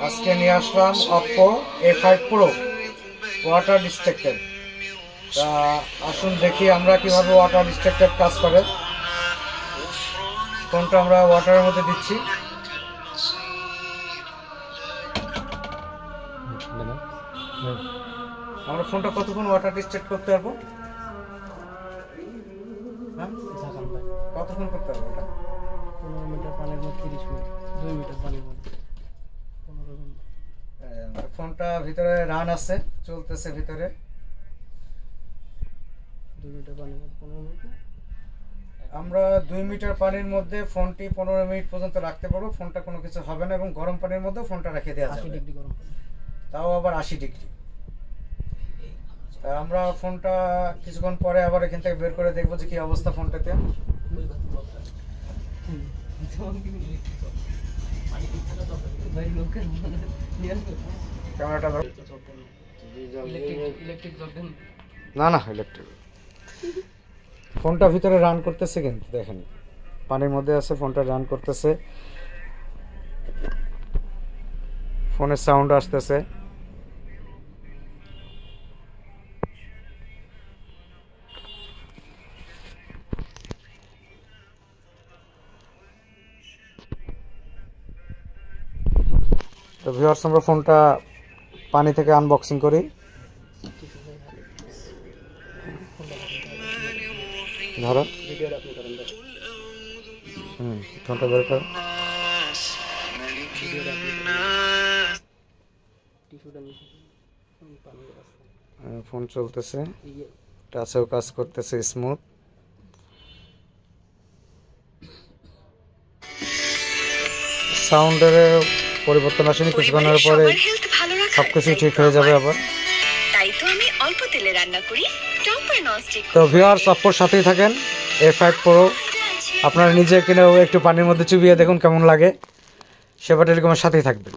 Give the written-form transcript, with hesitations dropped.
আজকে নিয়ে আসলাম Oppo A5 Pro water distracted. তা আসুন দেখি আমরা কিভাবে ওয়াটার ডিস্ট্রাক্টেড কাজ করে। ফোনটা আমরা ওয়াটারের মধ্যে দিচ্ছি। আমরা ফোনটা কতক্ষণ ওয়াটার ডিস্ট্রাক্ট করতে পারবো? কতক্ষণ করতে পারবো? এটা 15 মিটার পানির মধ্যে 30 মিনিট, 2 মিটার পানির মধ্যে 15 মিনিট। ফোনটা ভিতরে রান আছে, চলতেছে ভিতরে। 2 মিটার পানির মধ্যে 15 মিনিট। আমরা 2 মিটার পানির মধ্যে ফোনটি 15 মিনিট পর্যন্ত রাখতে পারবো। ফোনটা কোনো কিছু হবে না এবং গরম পানির মধ্যে ফোনটা রেখে দেওয়া যাবে। 80 ডিগ্রি গরম পানি, তাও আবার 80 ডিগ্রি। আমরা ফোনটা কিছুক্ষণ পরে আবার এখান থেকে বের করে দেখবো যে কি অবস্থা ফোনটাতে। ক্যামেরাটা ধরো। না না, ইলেকট্রিক। ফোনটা ভিতরে রান করতেছে, কিন্তু দেখেন পানির মধ্যে আছে, ফোনটা রান করতেছে, ফোনের সাউন্ড আসতেছে। তো ভিউয়ার্স, আমরা ফোনটা পানি থেকে আনবক্সিং করি। ধরো ফোনটা বের করো। ফোন চলতেছে, টাচেও কাজ করতেছে স্মুথ। সাউন্ডের পরিবর্তন আসেনি, কিছুক্ষণের পরে সবকিছু ঠিক হয়ে যাবে আবার। তাই তো আমি অল্প তেলে রান্না করি, টপার ননস্টিক। তো ভিউয়ার্স, Oppoর সাথেই থাকেন। A5 Pro আপনারা নিজে কিনেও একটু পানির মধ্যে চুবিয়ে দেখুন কেমন লাগে। সেবা টেলিকমের সাথেই থাকবেন।